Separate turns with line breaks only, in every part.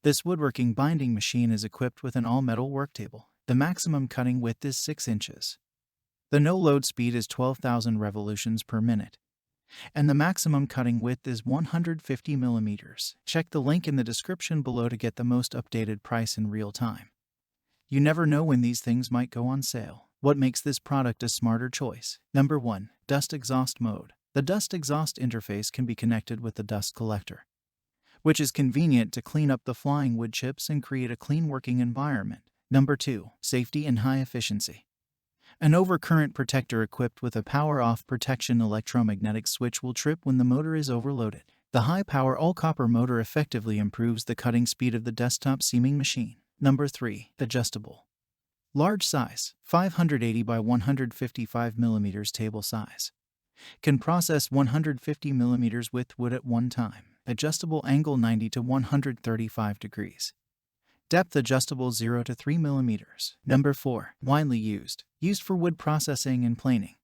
This woodworking binding machine is equipped with an all-metal worktable. The maximum cutting width is 6 inches. The no-load speed is 12,000 revolutions per minute. And the maximum cutting width is 150 millimeters. Check the link in the description below to get the most updated price in real time. You never know when these things might go on sale. What makes this product a smarter choice? Number 1. Dust exhaust mode. The dust exhaust interface can be connected with the dust collector, which is convenient to clean up the flying wood chips and create a clean working environment. Number 2. Safety and high efficiency. An overcurrent protector equipped with a power-off protection electromagnetic switch will trip when the motor is overloaded. The high-power all-copper motor effectively improves the cutting speed of the desktop seaming machine. Number 3. Adjustable. Large size, 580 by 155 millimeters table size. Can process 150 millimeters width wood at one time. Adjustable angle 90 to 135 degrees. Depth adjustable 0 to 3 millimeters. Number 4. Widely used. Used for wood processing and planing.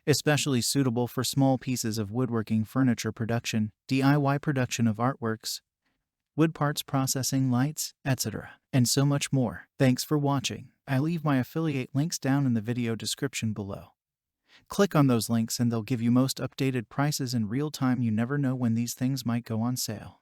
Especially suitable for small pieces of woodworking furniture production, DIY production of artworks, wood parts processing, lights, etc. and so much more. Thanks for watching. I leave my affiliate links down in the video description below. Click on those links and they'll give you most updated prices in real time. You never know when these things might go on sale.